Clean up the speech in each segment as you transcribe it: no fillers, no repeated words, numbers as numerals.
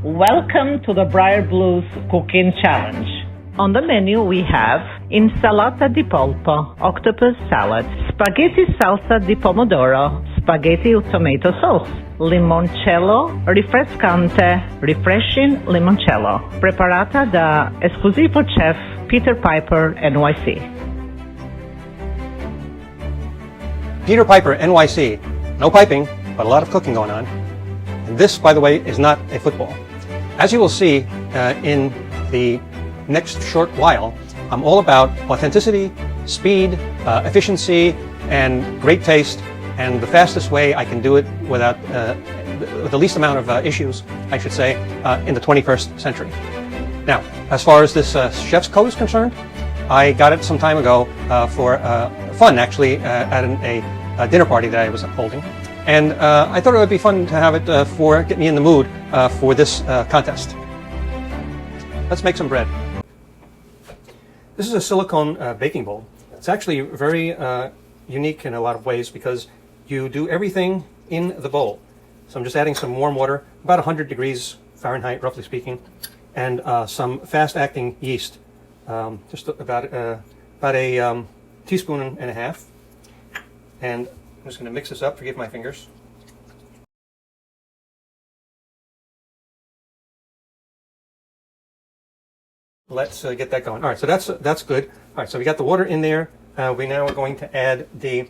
Welcome to the Briar Blues Cooking Challenge. On the menu we have insalata di polpo, octopus salad, spaghetti salsa di pomodoro, spaghetti with tomato sauce, limoncello rinfrescante, refreshing limoncello, preparata da esclusivo chef Peter Piper, NYC. Peter Piper, NYC. No piping, but a lot of cooking going on. And this, by the way, is not a football. As you will see in the next short while, I'm all about authenticity, speed, efficiency, and great taste, and the fastest way I can do it without with the least amount of issues, I should say, in the 21st century. Now, as far as this chef's code is concerned, I got it some time ago for fun, actually, at a dinner party that I was holding. And I thought it would be fun to have it get me in the mood for this contest. Let's make some bread. This is a silicone baking bowl. It's actually very unique in a lot of ways because you do everything in the bowl. So I'm just adding some warm water, about 100 degrees Fahrenheit, roughly speaking, and some fast-acting yeast, just about a teaspoon and a half. And I'm just going to mix this up. Forgive my fingers. Let's get that going. All right, so that's good. All right, so we got the water in there. We now are going to add the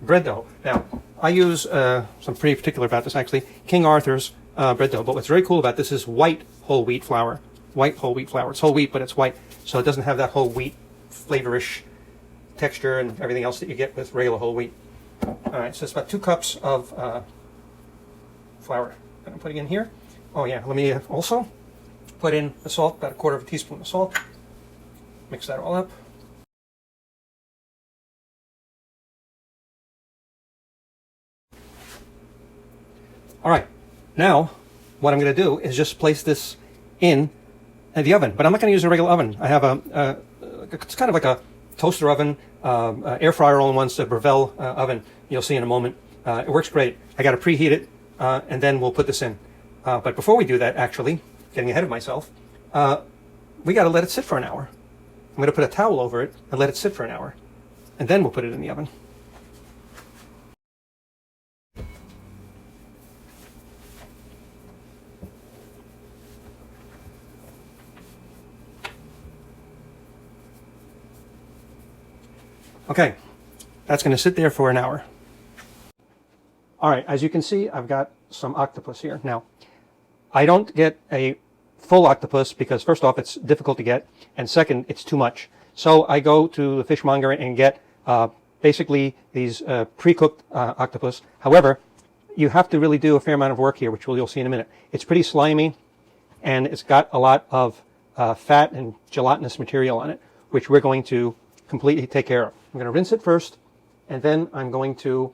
bread dough. Now, I use some pretty particular about this actually. King Arthur's bread dough. But what's very cool about this is white whole wheat flour. White whole wheat flour. It's whole wheat, but it's white, so it doesn't have that whole wheat flavorish texture and everything else that you get with regular whole wheat. All right, so it's about 2 cups of flour that I'm putting in here. Oh yeah, let me also put in the salt, about 1/4 teaspoon of salt. Mix that all up. All right, now what I'm going to do is just place this in the oven, but I'm not going to use a regular oven. I have it's kind of like a toaster oven, air fryer all in one, the Breville oven. You'll see in a moment. It works great. I got to preheat it, and then we'll put this in. But before we do that, actually, getting ahead of myself, we got to let it sit for an hour. I'm going to put a towel over it and let it sit for an hour, and then we'll put it in the oven. Okay, that's going to sit there for an hour. All right, as you can see, I've got some octopus here. Now, I don't get a full octopus because first off, it's difficult to get, and second, it's too much. So I go to the fishmonger and get basically these pre-cooked octopus. However, you have to really do a fair amount of work here, which you'll see in a minute. It's pretty slimy, and it's got a lot of fat and gelatinous material on it, which we're going to completely take care of. I'm going to rinse it first, and then I'm going to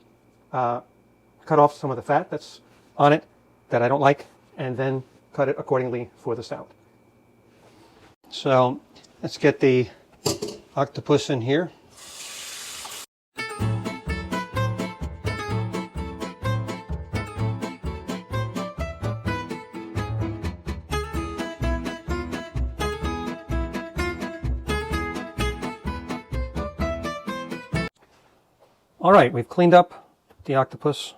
cut off some of the fat that's on it that I don't like, and then cut it accordingly for the stout. So let's get the octopus in here. All right, we've cleaned up the octopus.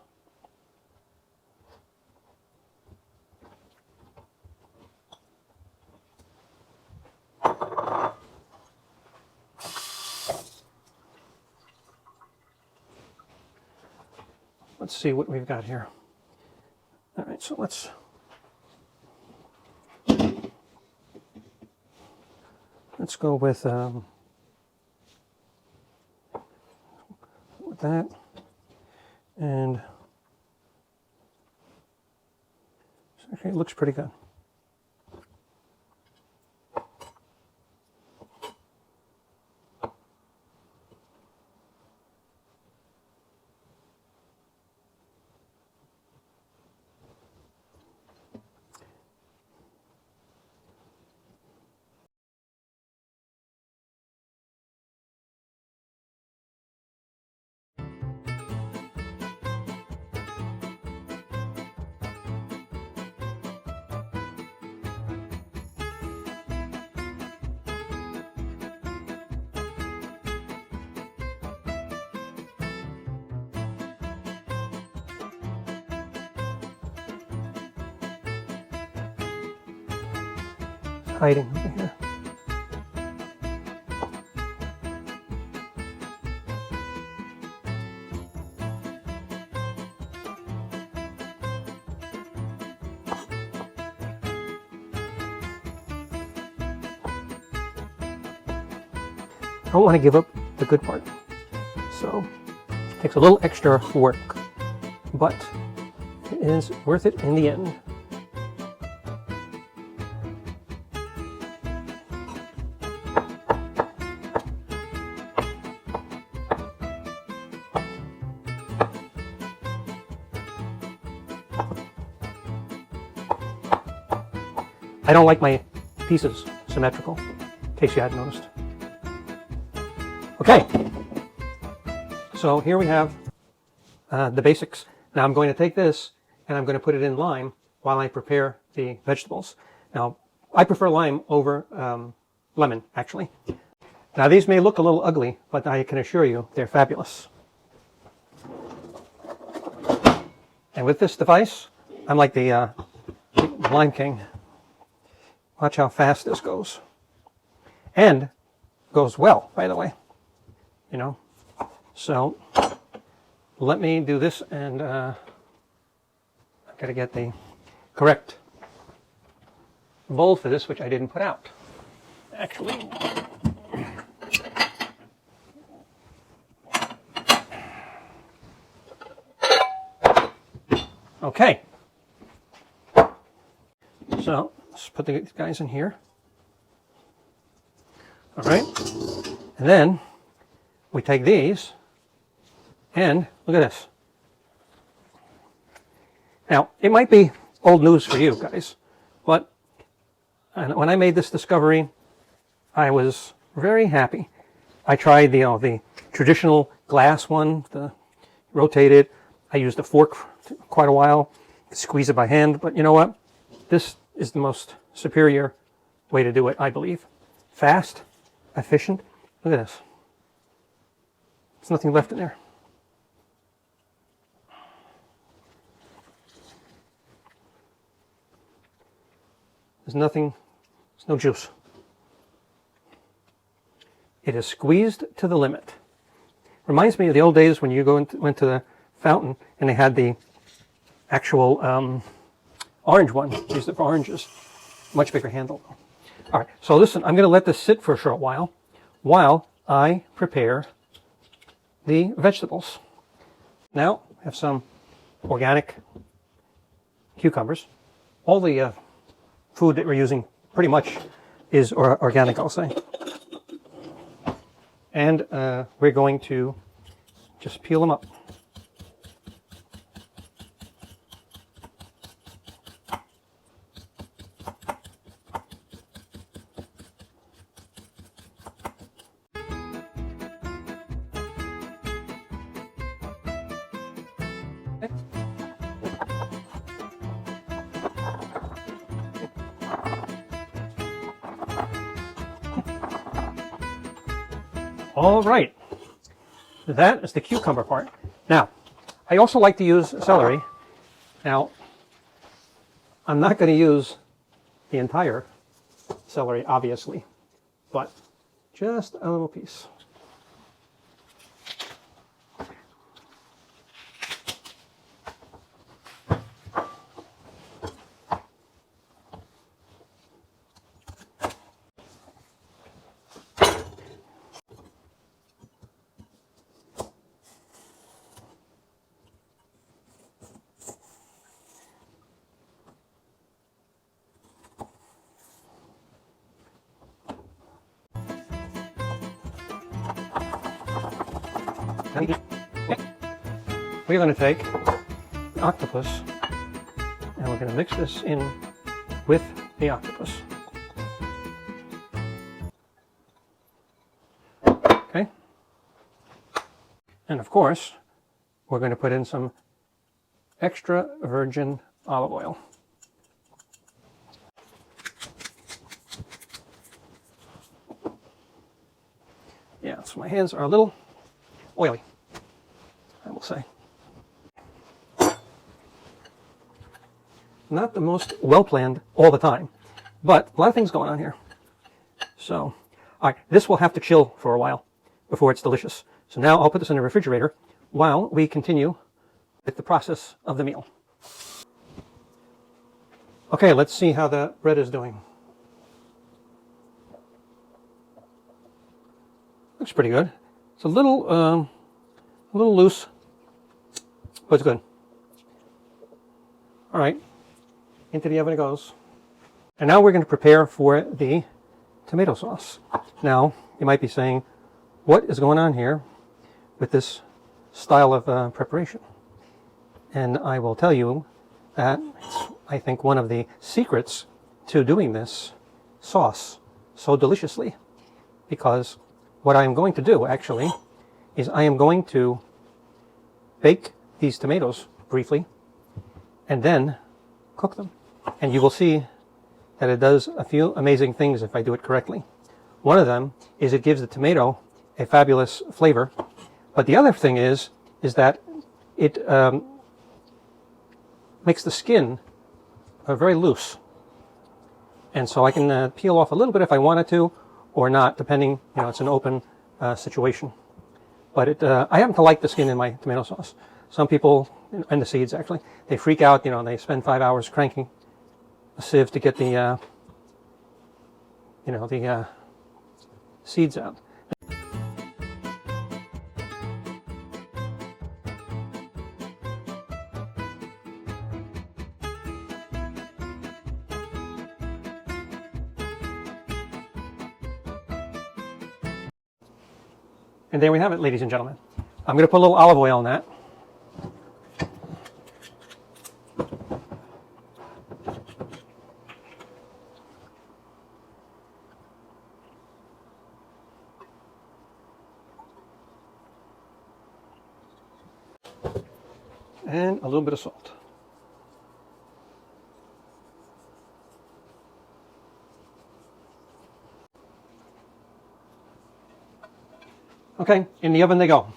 Let's see what we've got here. All right, so let's go with that, and okay, it looks pretty good. hiding over here? I don't want to give up the good part, so it takes a little extra work, but it is worth it in the end. I don't like my pieces symmetrical, in case you hadn't noticed. Okay, so here we have the basics. Now I'm going to take this and I'm going to put it in lime while I prepare the vegetables. Now, I prefer lime over lemon, actually. Now these may look a little ugly, but I can assure you they're fabulous. And with this device, I'm like the lime king. Watch how fast this goes. And goes well, by the way. You know, so let me do this, and I've got to get the correct bowl for this, which I didn't put out, actually. Okay, so let's put these guys in here. All right, and then we take these, and look at this. Now, it might be old news for you guys, but when I made this discovery, I was very happy. I tried the traditional glass one, the rotated. I used a fork for quite a while, squeeze it by hand, but you know what? This is the most superior way to do it, I believe. Fast, efficient. Look at this. There's nothing left in there. There's nothing, there's no juice. It is squeezed to the limit. Reminds me of the old days when you went to the fountain and they had the actual orange one. Used it for oranges. Much bigger handle. All right, so listen, I'm going to let this sit for a short while I prepare the vegetables. Now, I have some organic cucumbers. All the food that we're using pretty much is organic, I'll say. And we're going to just peel them up. All right, that is the cucumber part. Now, I also like to use celery. Now, I'm not going to use the entire celery, obviously, but just a little piece. We're going to take the octopus and we're going to mix this in with the octopus. Okay? And of course, we're going to put in some extra virgin olive oil. Yeah, so my hands are a little oily, I will say. Not the most well-planned all the time, But a lot of things going on here. So, all right, this will have to chill for a while before it's delicious. So now I'll put this in the refrigerator while we continue with the process of the meal. Okay, let's see how the bread is doing. Looks pretty good. It's a little loose, but it's good. All right, into the oven it goes. And now we're going to prepare for the tomato sauce. Now, you might be saying, what is going on here with this style of preparation? And I will tell you that it's, I think, one of the secrets to doing this sauce so deliciously, because what I am going to do, actually, is I am going to bake these tomatoes briefly and then cook them. And you will see that it does a few amazing things if I do it correctly. One of them is it gives the tomato a fabulous flavor. But the other thing is that it makes the skin very loose. And so I can peel off a little bit if I wanted to, or not, depending, it's an open situation. But I happen to like the skin in my tomato sauce. Some people, and the seeds actually, they freak out, they spend 5 hours cranking a sieve to get the, the seeds out. And there we have it, ladies and gentlemen. I'm going to put a little olive oil on that. And a little bit of salt. Okay, in the oven they go.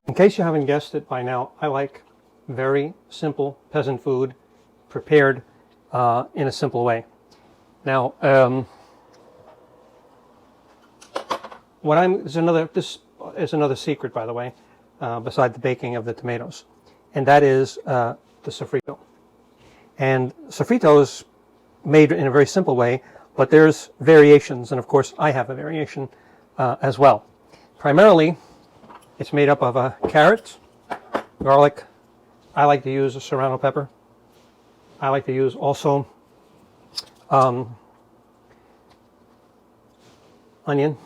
In case you haven't guessed it by now, I like very simple peasant food prepared in a simple way. Now, this is another secret, by the way, beside the baking of the tomatoes, and that is the sofrito. And sofrito is made in a very simple way, but there's variations, and of course I have a variation as well. Primarily, it's made up of carrots, garlic. I like to use a serrano pepper. I like to use also onion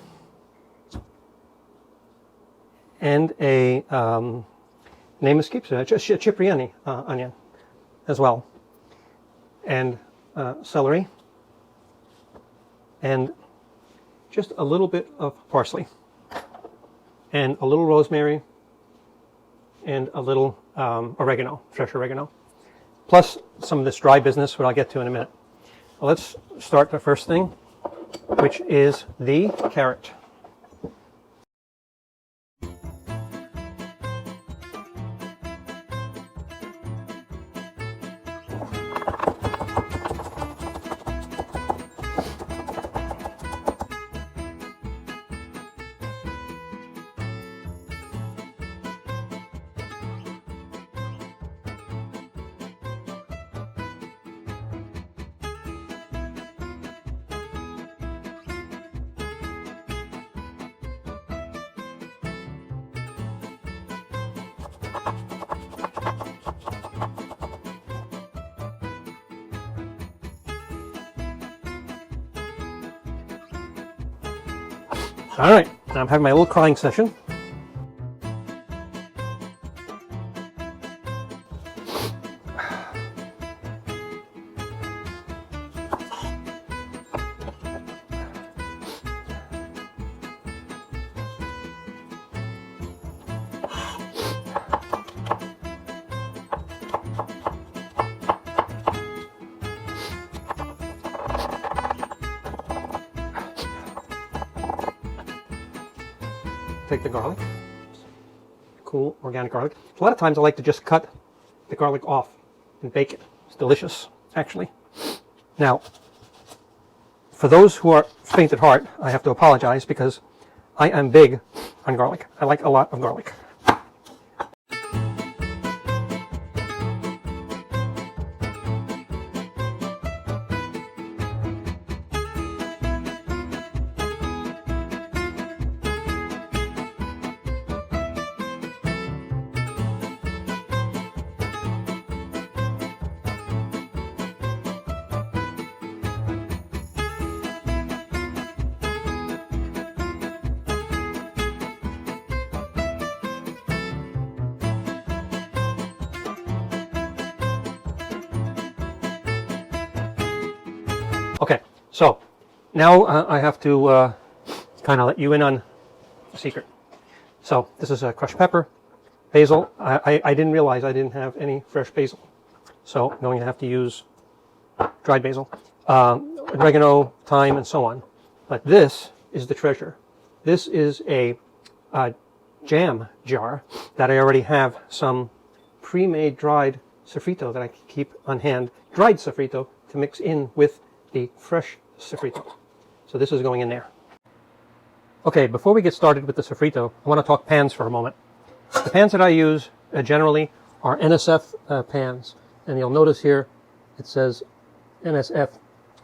and a name escapes me, a cipriani onion as well, and celery, and just a little bit of parsley, and a little rosemary, and a little oregano, fresh oregano, plus some of this dry business, which I'll get to in a minute. Well, let's start the first thing, which is the carrot. All right, now I'm having my little crying session. Take the garlic, cool organic garlic. A lot of times I like to just cut the garlic off and bake it. It's delicious, actually. Now, for those who are faint at heart, I have to apologize because I am big on garlic. I like a lot of garlic. Okay, so now I have to kind of let you in on a secret. So this is crushed pepper, basil. I didn't realize I didn't have any fresh basil, so I'm going to have to use dried basil, oregano, thyme, and so on. But this is the treasure. This is a jam jar that I already have some pre-made dried sofrito that I keep on hand, dried sofrito to mix in with the fresh sofrito. So this is going in there. Okay, before we get started with the sofrito, I want to talk pans for a moment. The pans that I use generally are NSF pans, and you'll notice here it says NSF,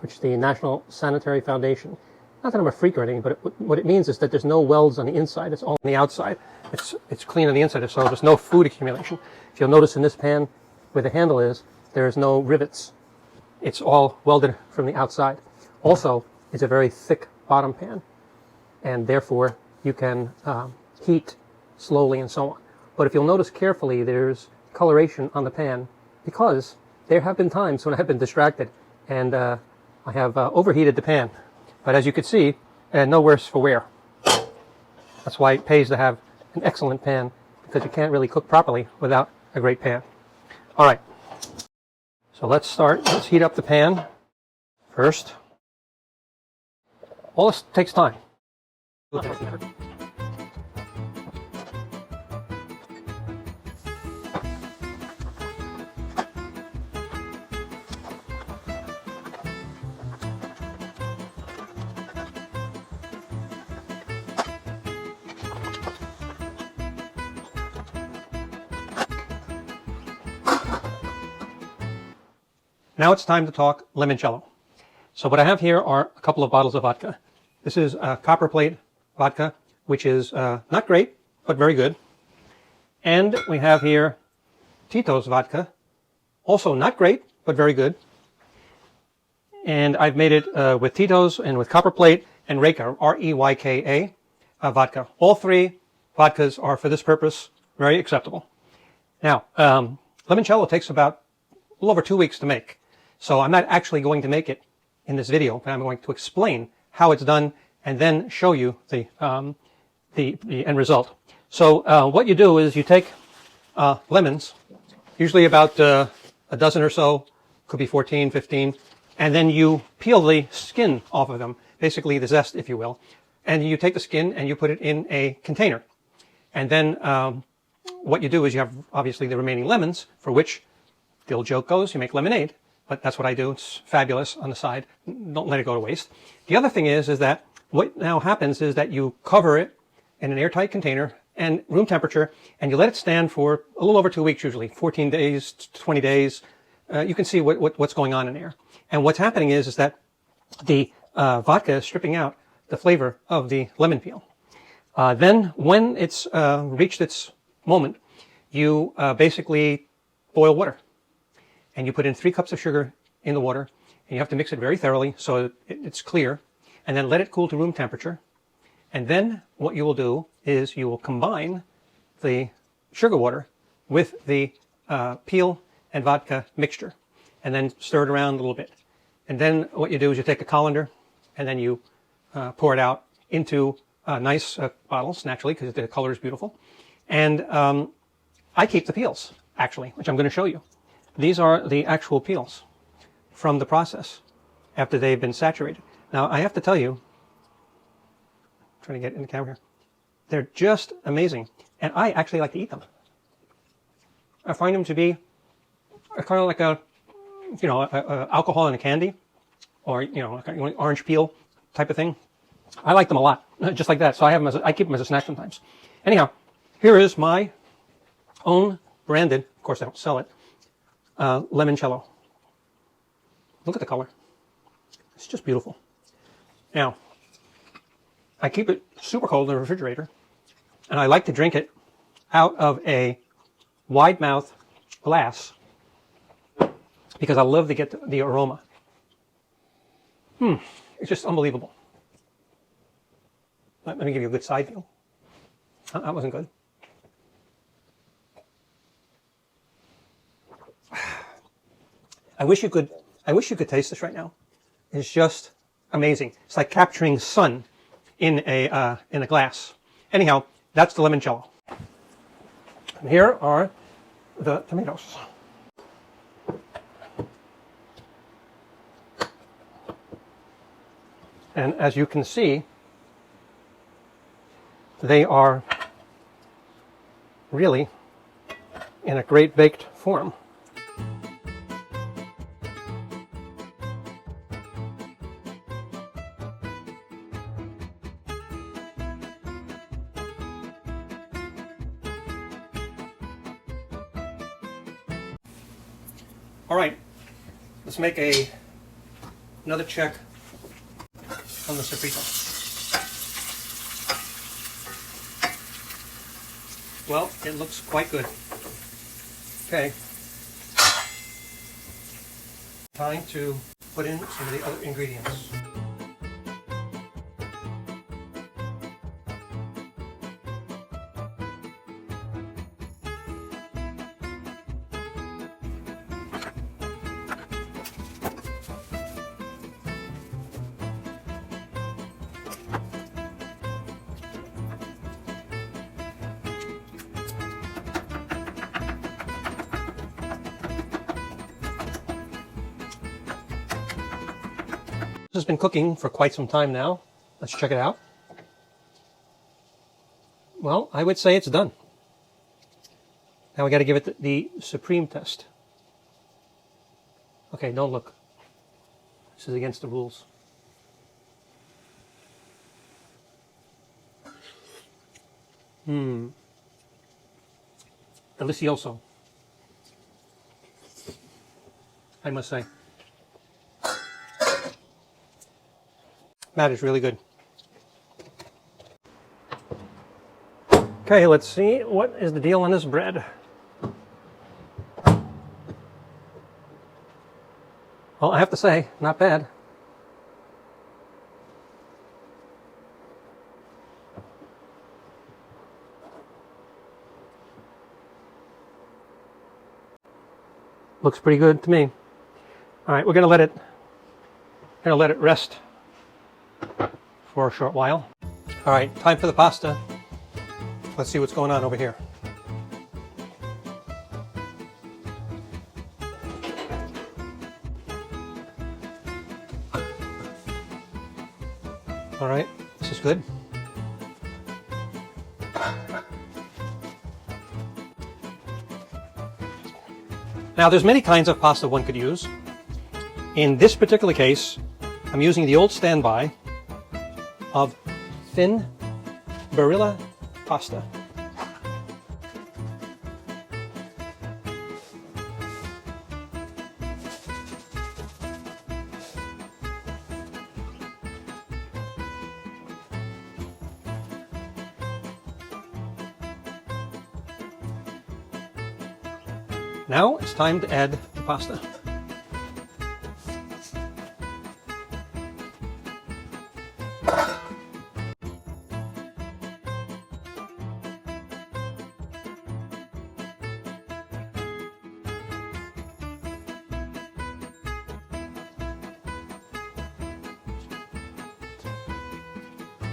which is the National Sanitary Foundation. Not that I'm a freak or anything, but what it means is that there's no welds on the inside, it's all on the outside. It's clean on the inside, so there's no food accumulation. If you'll notice in this pan where the handle is, there's no rivets. It's all welded from the outside. Also, it's a very thick bottom pan, and therefore you can heat slowly and so on. But if you'll notice carefully, there's coloration on the pan because there have been times when I've been distracted and I have overheated the pan. But as you can see, no worse for wear. That's why it pays to have an excellent pan, because you can't really cook properly without a great pan. All right. So let's start. Let's heat up the pan first. All this takes time. Now it's time to talk limoncello. So what I have here are a couple of bottles of vodka. This is Copper Plate vodka, which is not great, but very good. And we have here Tito's vodka, also not great, but very good. And I've made it with Tito's and with Copper Plate and Reyka, R-E-Y-K-A vodka. All three vodkas are, for this purpose, very acceptable. Now, limoncello takes about a little over 2 weeks to make. So I'm not actually going to make it in this video, but I'm going to explain how it's done and then show you the end result. So what you do is you take lemons, usually about a dozen or so, could be 14, 15, and then you peel the skin off of them, basically the zest, if you will, and you take the skin and you put it in a container. And then what you do is you have obviously the remaining lemons, for which the old joke goes, you make lemonade. But that's what I do. It's fabulous on the side. Don't let it go to waste. The other thing is that what now happens is that you cover it in an airtight container and room temperature, and you let it stand for a little over 2 weeks, usually 14 days, 20 days. You can see what's going on in there. And what's happening is that the vodka is stripping out the flavor of the lemon peel. Then when it's reached its moment, you basically boil water. And you put in 3 cups of sugar in the water, and you have to mix it very thoroughly so it's clear, and then let it cool to room temperature. And then what you will do is you will combine the sugar water with the peel and vodka mixture, and then stir it around a little bit. And then what you do is you take a colander, and then you pour it out into nice bottles, naturally, because the color is beautiful. And I keep the peels, actually, which I'm going to show you. These are the actual peels from the process after they've been saturated. Now, I have to tell you, I'm trying to get in the camera here, they're just amazing. And I actually like to eat them. I find them to be kind of like alcohol in a candy, or kind of orange peel type of thing. I like them a lot, just like that. So I have them I keep them as a snack sometimes. Anyhow, here is my own branded, of course I don't sell it, limoncello. Look at the color. It's just beautiful. Now, I keep it super cold in the refrigerator, and I like to drink it out of a wide mouth glass because I love to get the aroma. It's just unbelievable. Let me give you a good side view. That wasn't good. I wish you could taste this right now. It's just amazing. It's like capturing sun in a glass. Anyhow, that's the limoncello. And here are the tomatoes. And as you can see, they are really in a great baked form. All right, let's make another check on the sofrito. Well, it looks quite good. Okay, time to put in some of the other ingredients. This has been cooking for quite some time now. Let's check it out. Well, I would say it's done. Now we got to give it the supreme test. Okay, don't look. This is against the rules. Delicioso, I must say. That is really good. Okay, let's see. What is the deal on this bread? Well, I have to say, not bad. Looks pretty good to me. All right, we're gonna let it rest for a short while. All right, time for the pasta. Let's see what's going on over here. All right, this is good. Now, there's many kinds of pasta one could use. In this particular case, I'm using the old standby of thin Barilla pasta. Now it's time to add the pasta.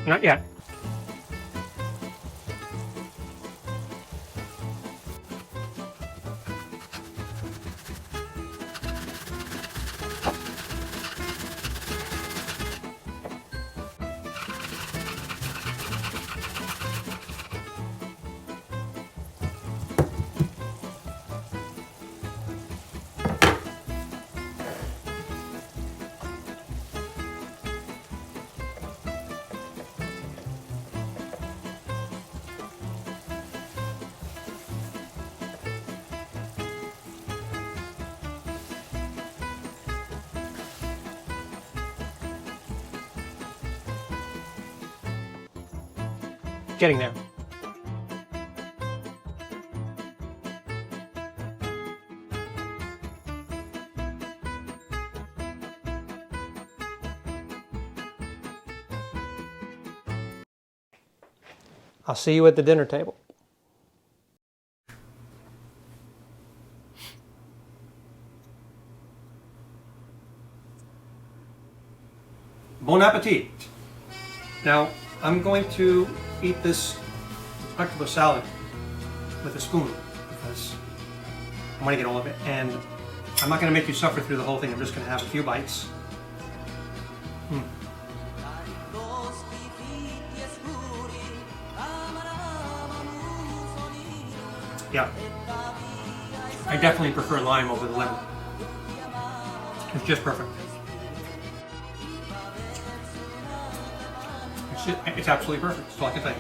Not yet. Getting there. I'll see you at the dinner table. Bon appetit. Now, I'm going to eat this octopus salad with a spoon because I want to get all of it, and I'm not going to make you suffer through the whole thing. I'm just going to have a few bites. Yeah, I definitely prefer lime over the lemon. It's just perfect. It's absolutely perfect. That's all I can say.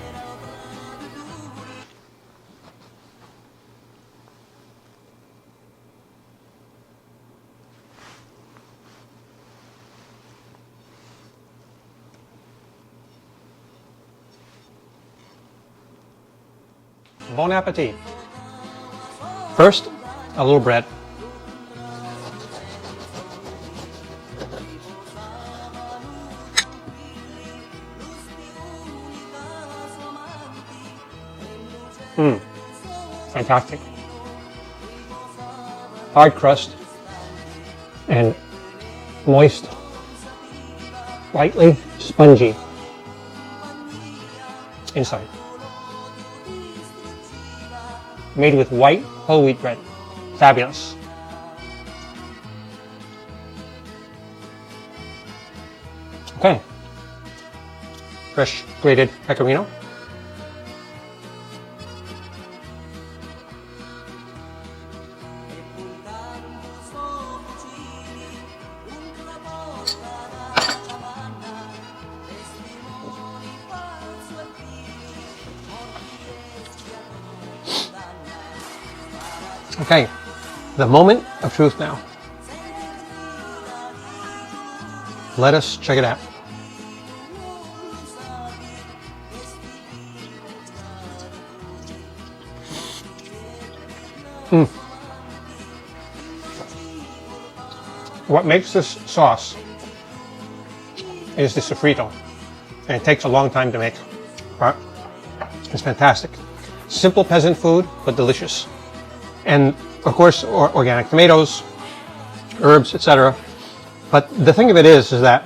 Bon appetit. First, a little bread. Fantastic. Hard crust and moist, lightly spongy inside. Made with white whole wheat bread. Fabulous. Okay. Fresh grated pecorino. Okay, the moment of truth now. Let us check it out. What makes this sauce is the sofrito, and it takes a long time to make, but it's fantastic. Simple peasant food, but delicious. And of course, organic tomatoes, herbs, etc. But the thing of it is that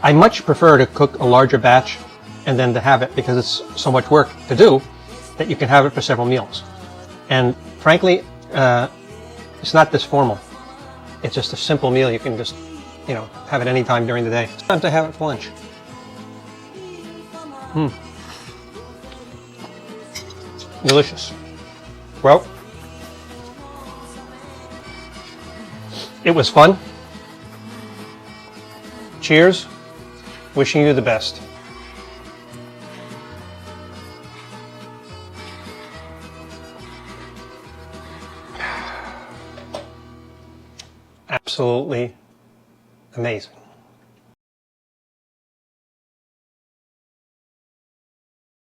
I much prefer to cook a larger batch and then to have it, because it's so much work to do that you can have it for several meals. And frankly, it's not this formal. It's just a simple meal. You can just, have it any time during the day. Sometimes I have it for lunch. Delicious. Well, it was fun. Cheers. Wishing you the best. Absolutely amazing.